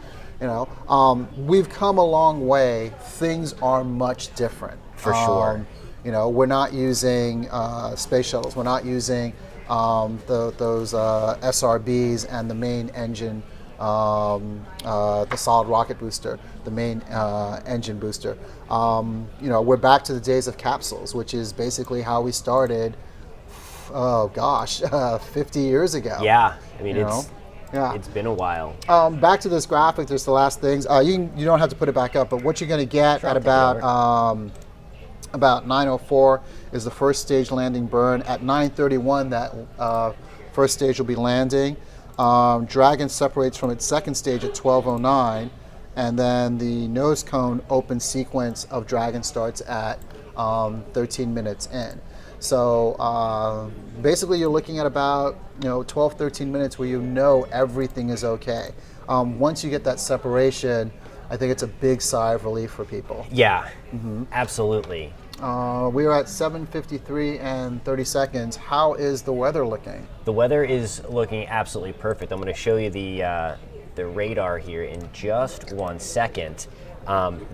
We've come a long way. Things are much different. For sure. We're not using space shuttles. We're not using those SRBs and the main engine. The solid rocket booster, the main engine booster. We're back to the days of capsules, which is basically how we started. 50 years ago. Yeah, I mean it's been a while. Back to this graphic. There's the last things. You don't have to put it back up, but what you're going to get at about 9:04 is the first stage landing burn. At 9:31, that first stage will be landing. Dragon separates from its second stage at 12:09, and then the nose cone open sequence of Dragon starts at 13 minutes in. So basically you're looking at about 12, 13 minutes where everything is okay. Once you get that separation, I think it's a big sigh of relief for people. Yeah, absolutely. We are at 7:53 and 30 seconds. How is the weather looking? The weather is looking absolutely perfect. I'm going to show you the radar here in just 1 second.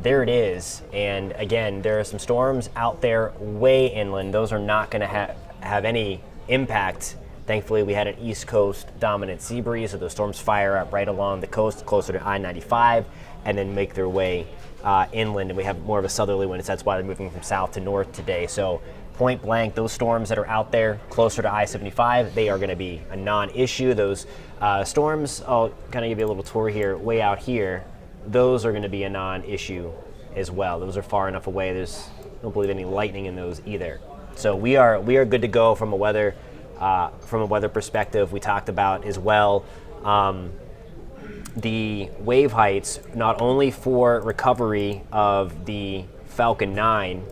There it is. And again, there are some storms out there way inland. Those are not going to have any impact. Thankfully, we had an East Coast dominant sea breeze, so those storms fire up right along the coast, closer to I-95, and then make their way inland, and we have more of a southerly wind, so that's why they're moving from south to north today. So point blank, those storms that are out there closer to I-75, they are going to be a non-issue. Those storms, I'll kind of give you a little tour here, way out here, those are going to be a non-issue as well. Those are far enough away. I don't believe any lightning in those either. So we are good to go from a weather perspective. We talked about as well the wave heights, not only for recovery of the Falcon 9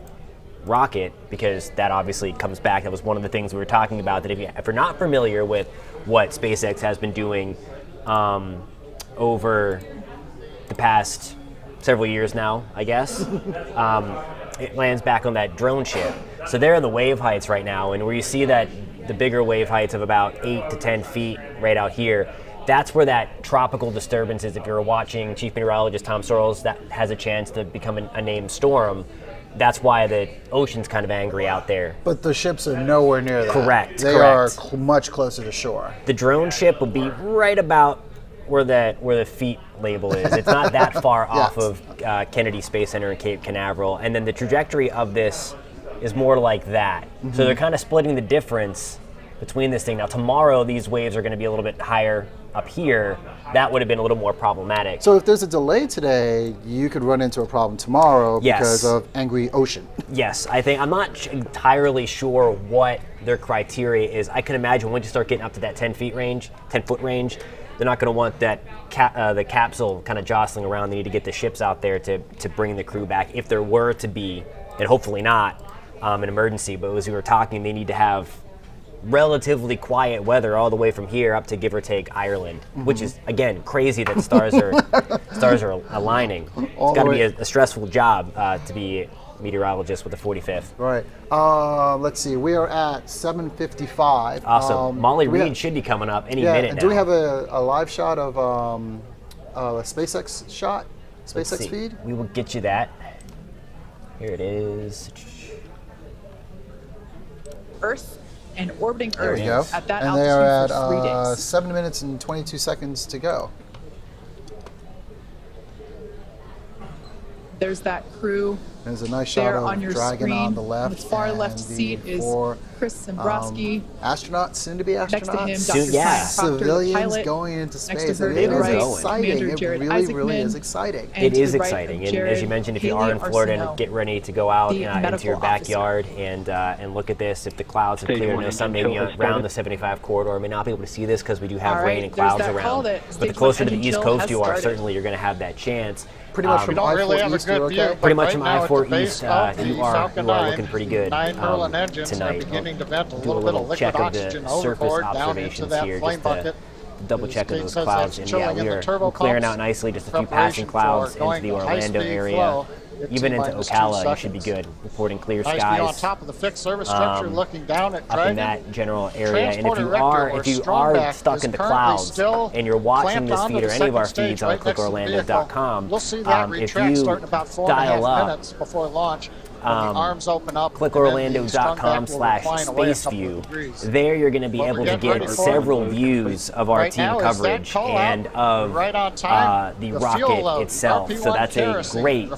rocket, because that obviously comes back. That was one of the things we were talking about, that if you're not familiar with what SpaceX has been doing over the past several years now, I guess, it lands back on that drone ship. So they're in the wave heights right now, and where you see that the bigger wave heights of about 8 to 10 feet right out here, that's where that tropical disturbance is. If you're watching Chief Meteorologist Tom Searles, that has a chance to become a named storm. That's why the ocean's kind of angry out there. But the ships are nowhere near that. Correct. They are much closer to shore. The drone ship will be right about where the feet label is. It's not that far off of Kennedy Space Center in Cape Canaveral. And then the trajectory of this is more like that. So they're kind of splitting the difference between this thing. Now tomorrow these waves are going to be a little bit higher up here. That would have been a little more problematic. So if there's a delay today, you could run into a problem tomorrow because of angry ocean. Yes, I'm not entirely sure what their criteria is. I can imagine once you start getting up to that 10 foot range, they're not going to want that the capsule kind of jostling around. They need to get the ships out there to bring the crew back. If there were to be, and hopefully not, an emergency, but as we were talking, they need to have relatively quiet weather all the way from here up to give or take Ireland, which is again crazy that stars are aligning. It's got to be a stressful job to be a meteorologist with the 45th. Right. Let's see. We are at 7:55. Awesome. Molly Reed should be coming up any minute now. Do we have a live shot of a SpaceX shot? SpaceX feed? We will get you that. Here it is. Earth and orbiting Earth at that and altitude they are for 3 at days. 7 minutes and 22 seconds to go. There's that crew There's a nice shot of Dragon on the left. On the far left seat is Chris Zembrowski. Astronauts, soon to be astronauts. Next to him, Dr. Civilians going into space. It is exciting. It really is exciting. It is exciting. And as you mentioned, if you are in Florida, get ready to go out into your backyard and look at this. If the clouds are clear, no sun maybe around the 75 corridor, may not be able to see this because we do have rain and clouds around. But the closer to the East Coast you are, certainly you're going to have that chance. Pretty much from I-4 East, you're okay? Pretty much from I-4 East, you are looking pretty good tonight. Do a little check of the surface observations here, just to double check of those clouds. And yeah, we're clearing out nicely, just a few passing clouds into the Orlando area. Even into Ocala, you should be good. Reporting clear skies. On top of the fixed service structure, looking down at up in that general area. And if you are stuck in the clouds and you're watching this feed or any of our feeds on clickorlando.com, if you dial up before launch, arms open up, clickorlando.com/spaceview. There you're going to be able to get several views of our team coverage and of the rocket itself. So that's a great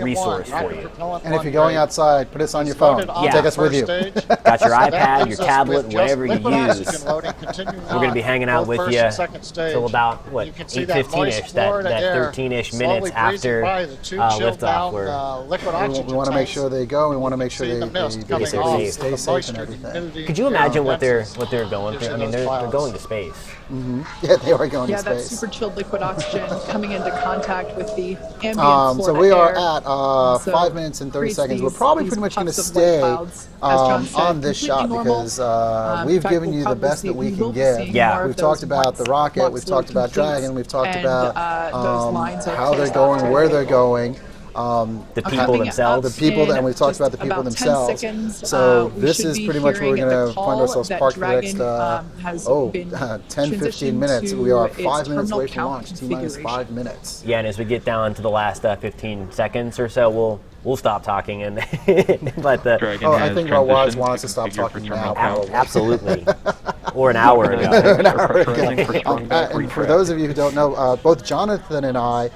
resource for you. And if you're going outside, put us on your phone. Take us with you. Got your iPad, your tablet, whatever you use. We're going to be hanging out with you till about, what, 8:15-ish, that 13-ish minutes after liftoff. We want to make sure they go. We want to make sure they stay safe and everything. Could you imagine what they're going through? I mean, they're going to space. Yeah, they are going to space. Yeah, that super chilled liquid oxygen coming into contact with the ambient Florida so we are at 5 minutes and 30 seconds. We're probably pretty much going to stay on this shot because we've given you the best that we can give. Yeah, we've talked about the rocket, we've talked about Dragon, we've talked about how they're going, where they're going. The people themselves. And we've talked about the people themselves. So this is pretty much where we're going to find ourselves parked for the next 10-15 minutes. We are 5 minutes away from launch, T-minus 5 minutes. Yeah, and as we get down to the last 15 seconds or so, we'll stop talking and let the. I think our wives want us to stop talking now. Absolutely. Or an hour ago. And for those of you who don't know, both Jonathan and I,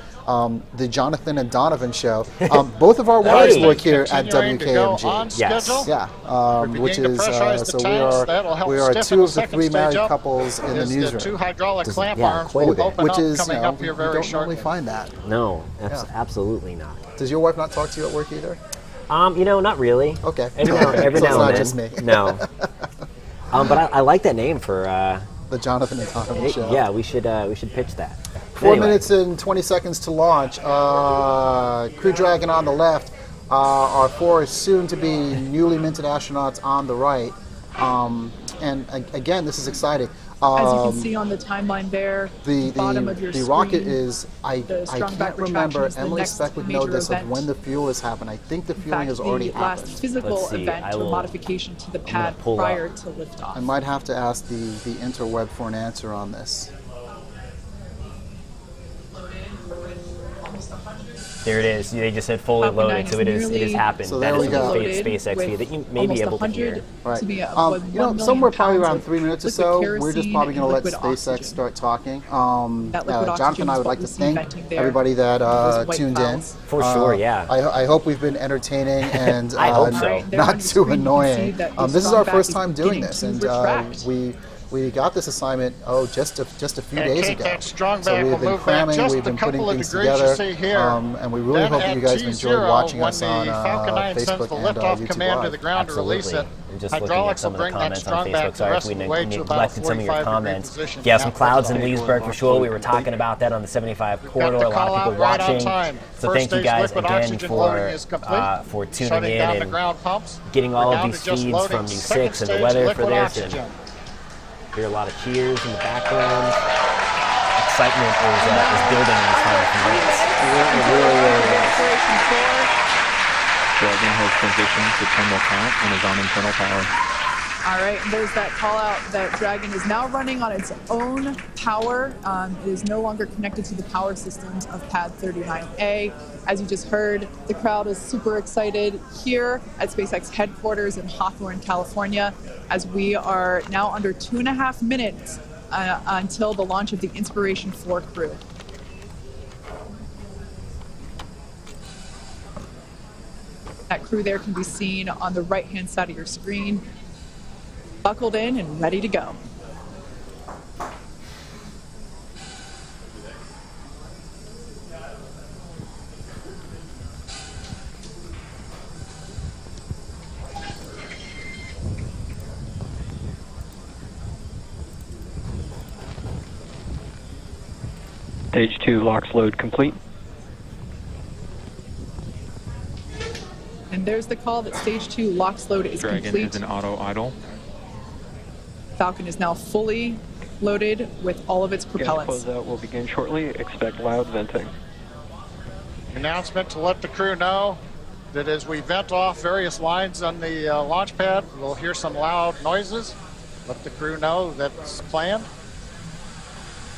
the Jonathan and Donovan show, both of our wives work here at WKMG. Yes. Yeah. Which is so we are 2 of the 3 married couples in the newsroom. 2 hydraulic clamp arms quite a bit. open Which is coming up here we very don't shortly. normally find that. No, absolutely not. Does your wife not talk to you at work either? Not really. Okay. Every now and it's not then. Just me. No. But I like that name for the Jonathan and Donovan show. Yeah, we should pitch that. 4 minutes and 20 seconds to launch. Crew Dragon on the left. Our 4 soon-to-be newly minted astronauts on the right. And again, this is exciting. As you can see on the timeline there, the bottom of your the screen, rocket is, I can't remember, Emily Speck would know this, of when the fuel has happened. I think the fueling has already happened. The last physical event or modification to the pad prior to liftoff. I might have to ask the interweb for an answer on this. There it is. They just said fully loaded, so it has happened. So there we go. SpaceX feed that you may be able to hear. Right. Somewhere probably around 3 minutes or so, we're just probably going to let SpaceX start talking. Jonathan and I would like to thank everybody that tuned in. For sure, yeah. I hope we've been entertaining and I hope so. not too annoying. This is our first time doing this, and we got this assignment just a few days ago. So we've been cramming, we've been putting things together, and we really hope that you guys enjoyed watching us on Facebook and YouTube Live. Absolutely. And just looking at some of the comments on Facebook, sorry if we neglected some of your comments. Yeah, some clouds in Leesburg for sure. We were talking about that on the 75 corridor. A lot of people watching. So thank you guys again for tuning in and getting all of these feeds from New 6 and the weather for this. And hear a lot of cheers in the background. Excitement is building in this final few minutes. It really is. Dragon has transitioned to terminal count and is on internal power. All right, and there's that call out that Dragon is now running on its own power. It is no longer connected to the power systems of Pad 39A. As you just heard, the crowd is super excited here at SpaceX headquarters in Hawthorne, California, as we are now under 2.5 minutes until the launch of the Inspiration4 crew. That crew there can be seen on the right-hand side of your screen, buckled in and ready to go. Stage 2 LOX load complete. And there's the call that Stage 2 LOX load is Dragon complete. is an auto idle. Falcon is now fully loaded with all of its propellants. Gas closeout will begin shortly. Expect loud venting. Announcement to let the crew know that as we vent off various lines on the launch pad, we'll hear some loud noises. Let the crew know that's planned.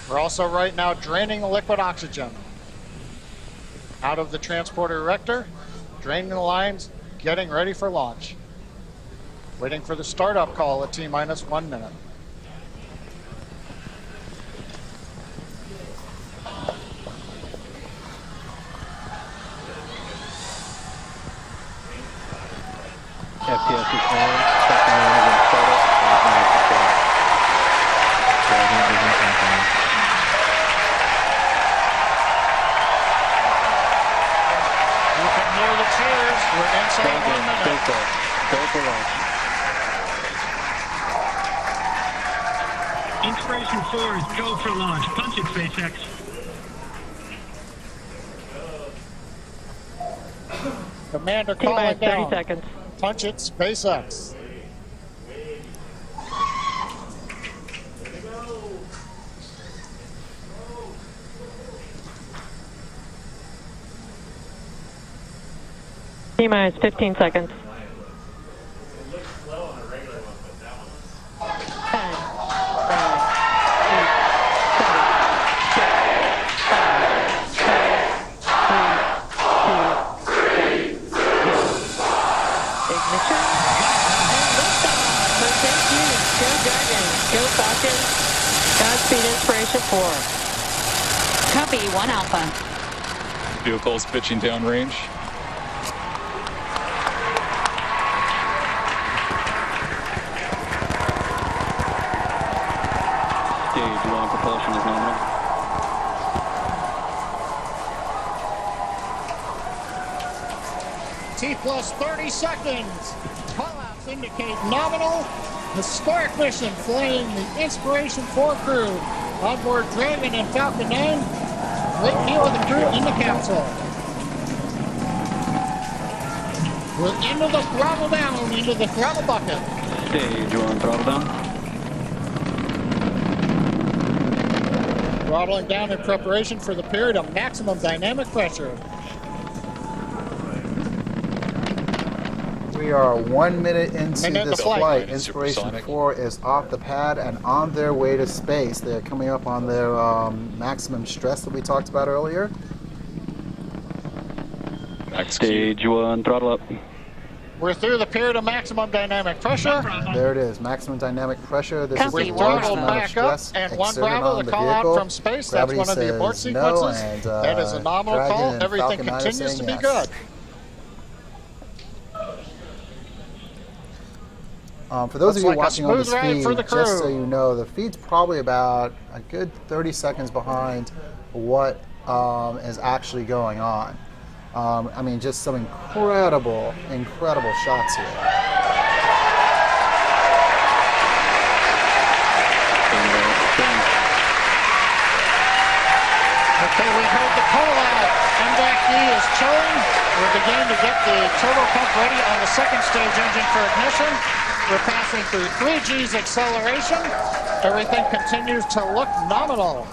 We're also right now draining the liquid oxygen out of the transporter erector, draining the lines, getting ready for launch. Waiting for the startup call at T-minus 1 minute. FPS is on. Second round of startup. Dragon is in countdown. You can hear the cheers. We're inside 1 minute. Go for launch. Inspiration4 is go for launch. Punch it, SpaceX. Commander calling down. 30 seconds. Punch it, SpaceX. T-minus 15 seconds. 10, 9, 8, 7, 6, 5, 4, 3, 2, 1. Ignition. And liftoff. So thank you. Go Dragon. Go Falcon. Godspeed Inspiration4. Copy, 1 Alpha. Vehicles pitching downrange. Stage 1 propulsion is nominal. T plus 30 seconds. Callouts indicate nominal. Historic mission flying the Inspiration4 crew. Onboard Dragon and Falcon 9. Great view of the crew in the capsule. We're into the throttle down, into the throttle bucket. Stage 1 throttle down. Throttling down in preparation for the period of maximum dynamic pressure. We are 1 minute into this flight. Inspiration4 is off the pad and on their way to space. They're coming up on their maximum stress that we talked about earlier. Stage 1 throttle up. We're through the period of maximum dynamic pressure. There it is, maximum dynamic pressure. This is the We've largest throttled amount of back up, stress and 1 exerted Bravo, on the the call out vehicle. from space. Gravity That's one of the abort says no, sequences. and, that is a nominal Dragon call. and Everything Falcon 9 are continues to saying be yes. good. For those of you like a watching on the smooth ride feed, for the just so crew. you know, the feed's probably about a good 30 seconds behind what is actually going on. I mean, just some incredible shots here. Okay, we heard the call out. MVAC-D is chilling. We're beginning to get the turbo pump ready on the second stage engine for ignition. We're passing through 3 G's acceleration. Everything continues to look nominal.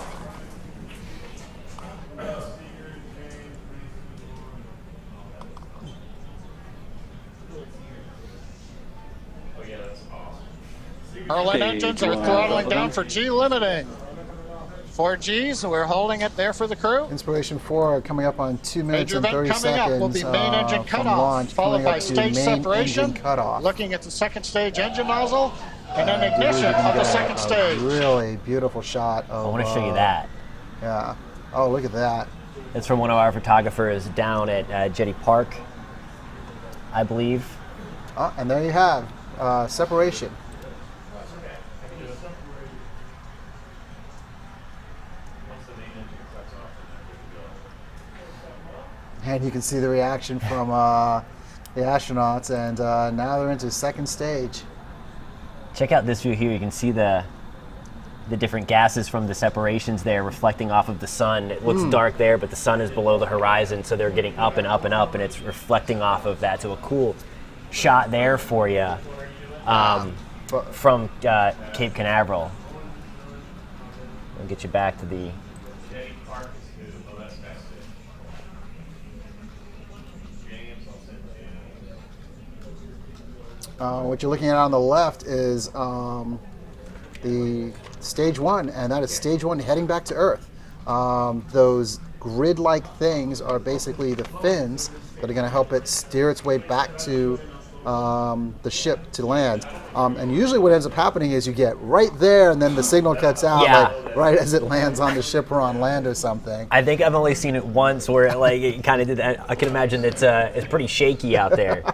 Our engines are throttling down for G limiting. 4 Gs, we're holding it there for the crew. Inspiration4 coming up on 2 minutes Major and event 30 coming seconds up will be main engine from cutoff, launch, followed coming by up to stage main separation, engine cutoff. looking at the second stage engine nozzle, and then ignition of the second stage. Really beautiful shot of... I want to show you that. Yeah. Oh, look at that. It's from one of our photographers down at Jetty Park. I believe. Oh, and there you have separation. And you can see the reaction from the astronauts, and now they're into second stage. Check out this view here. You can see the different gases from the separations there reflecting off of the sun. It looks dark there, but the sun is below the horizon, so they're getting up and up and up, and it's reflecting off of that. So a cool shot there for you from Cape Canaveral. I'll get you back to the... What you're looking at on the left is the stage 1, and that is stage 1 heading back to Earth. Those grid-like things are basically the fins that are going to help it steer its way back to the ship to land. And usually what ends up happening is you get right there, and then the signal cuts out, like, right as it lands on the ship or on land or something. I think I've only seen it once where it kind of did that. I can imagine it's pretty shaky out there.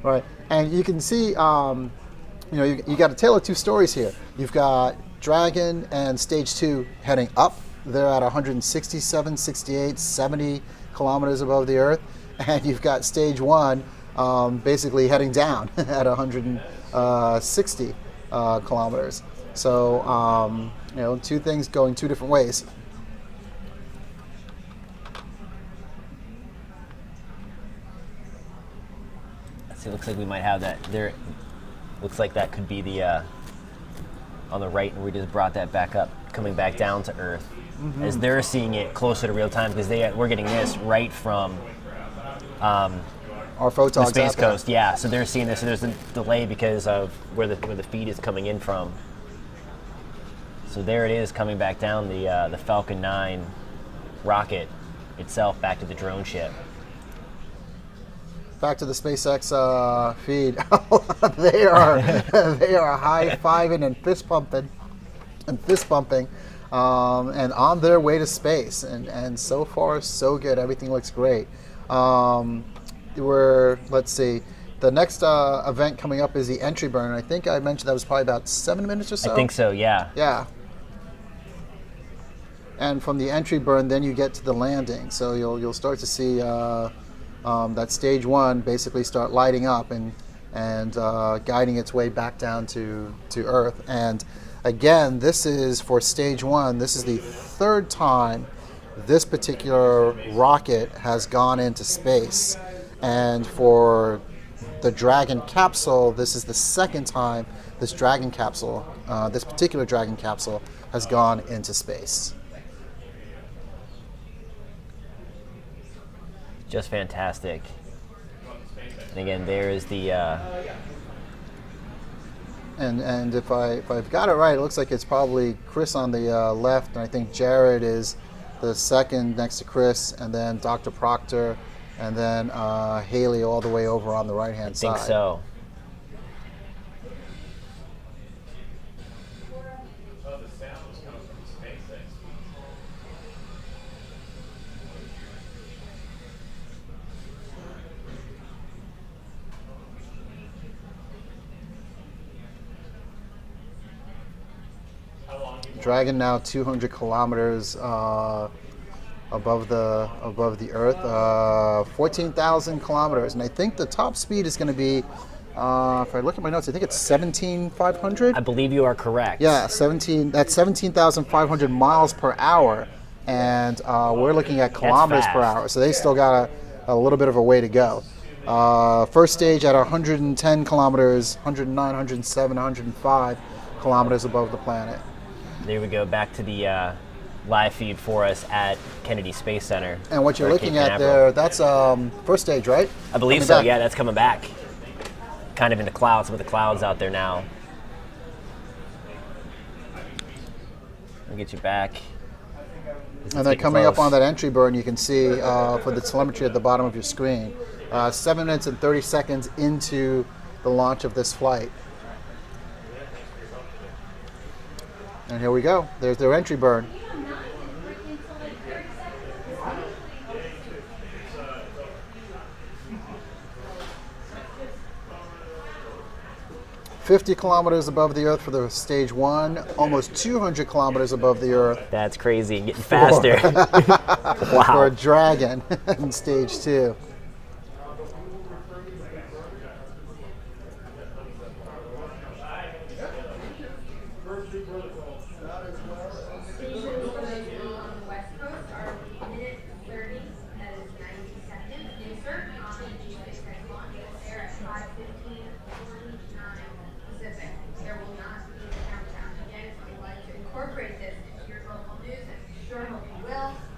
Right. And you can see, you got a tale of two stories here. You've got Dragon and Stage 2 heading up. They're at 167, 68, 70 kilometers above the Earth. And you've got Stage 1 basically heading down at 160 kilometers. So, two things going two different ways. It looks like we might have that there. Looks like that could be the on the right, and we just brought that back up, coming back down to Earth, as they're seeing it closer to real time, because we're getting this right from our photons the Space Coast. Yeah, so they're seeing this, and there's a delay because of where the feed is coming in from. So there it is, coming back down the Falcon 9 rocket itself back to the drone ship. Back to the SpaceX feed. they are high-fiving and fist pumping, and on their way to space. And so far, so good. Everything looks great. Let's see. The next event coming up is the entry burn. I think I mentioned that was probably about 7 minutes or so. I think so. Yeah. Yeah. And from the entry burn, then you get to the landing. So you'll start to see. That stage 1 basically start lighting up and guiding its way back down to Earth. And again, this is for stage 1. This is the third time this particular rocket has gone into space. And for the Dragon capsule, this is the second time this particular Dragon capsule has gone into space. Just fantastic. And again, there is the. And if I've got it right, it looks like it's probably Chris on the left, and I think Jared is the second next to Chris, and then Dr. Proctor, and then Haley all the way over on the right-hand side. I think so. Dragon now 200 kilometers above the Earth, 14,000 kilometers, and I think the top speed is going to be, if I look at my notes, I think it's 17,500. I believe you are correct. Yeah, 17,500 miles per hour, and we're looking at kilometers per hour. So they still got a little bit of a way to go. First stage at 110 kilometers, 109, 107, 105 kilometers above the planet. There we go, back to the live feed for us at Kennedy Space Center. And what you're looking at there, that's first stage, right? I believe so, yeah, that's coming back. Kind of in the clouds, with the clouds out there now. We'll get you back. And then coming up on that entry burn, you can see for the telemetry at the bottom of your screen, 7 minutes and 30 seconds into the launch of this flight. And here we go. There's their entry burn. 50 kilometers above the Earth for the stage 1, almost 200 kilometers above the Earth. That's crazy, getting faster. Wow. For a Dragon in stage 2.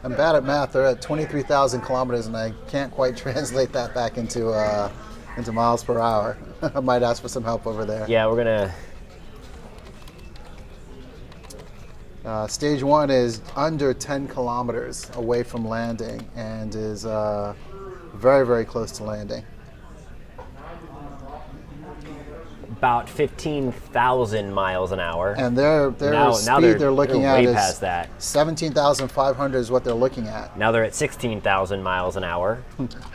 I'm bad at math. They're at 23,000 kilometers, and I can't quite translate that back into miles per hour. I might ask for some help over there. Yeah, we're gonna. Stage 1 is under 10 kilometers away from landing, and is very, very close to landing. About 15,000 miles an hour. And their speed they're looking at way is past that. 17,500 is what they're looking at. Now they're at 16,000 miles an hour.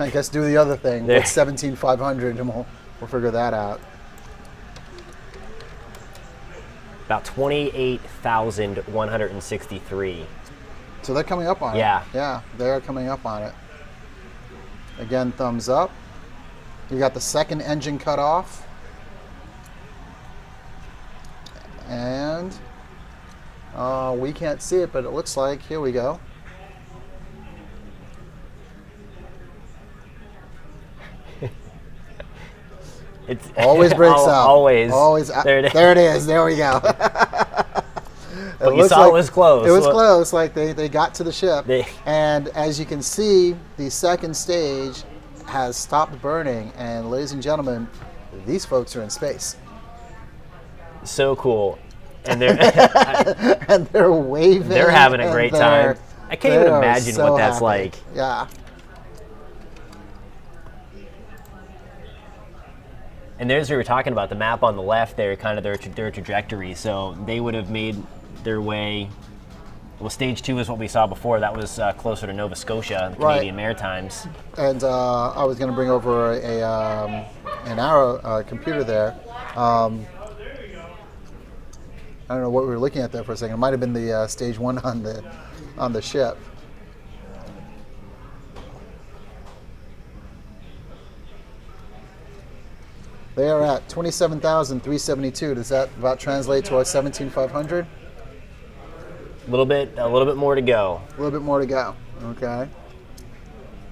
I guess do the other thing. It's 17,500, and we'll figure that out. About 28,163. So they're coming up on it. Yeah. Yeah, they're coming up on it. Again, thumbs up. You got the second engine cut off. And we can't see it, but it looks like, here we go. It always breaks out. Always. There it is. There it is. There we go. But you saw it was close. It was close. Like they got to the ship. And as you can see, the second stage has stopped burning. And ladies and gentlemen, these folks are in space. So cool. And they're and they're waving. They're having a great time. I can't even imagine what that's like. Yeah. And there's we were talking about the map on the left there, kind of their trajectory. So they would have made their way. Well, stage 2 is what we saw before. That was closer to Nova Scotia, the Canadian Maritimes. And I was going to bring over an Arrow computer there. I don't know what we were looking at there for a second. It might have been the stage 1 on the ship. They are at 27,372. Does that about translate to our 17,500? A little bit more to go. A little bit more to go. Okay.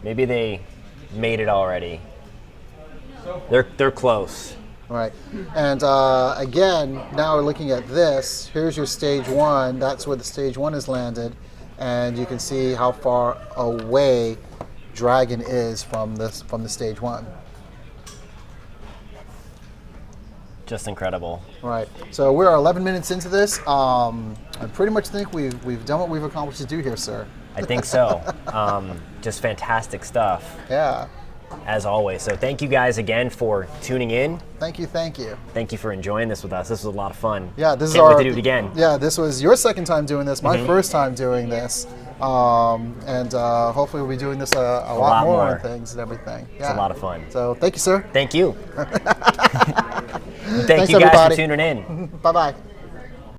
Maybe they made it already. They're close. All right. And again, now we're looking at this. Here's your stage 1. That's where the stage 1 is landed, and you can see how far away Dragon is from the stage 1. Just incredible. All right. So we're 11 minutes into this. I pretty much think we've done what we've accomplished to do here, sir. I think so. Just fantastic stuff. Yeah. As always. So thank you guys again for tuning in. Thank you. Thank you. Thank you for enjoying this with us. This was a lot of fun. Yeah, this Can't wait to do it again. Yeah, this was your second time doing this. My first time doing this. And hopefully we'll be doing this a lot more and things and everything. Yeah. It's a lot of fun. So thank you, sir. Thank you. Thanks, Thank you guys everybody. for tuning in. Bye-bye.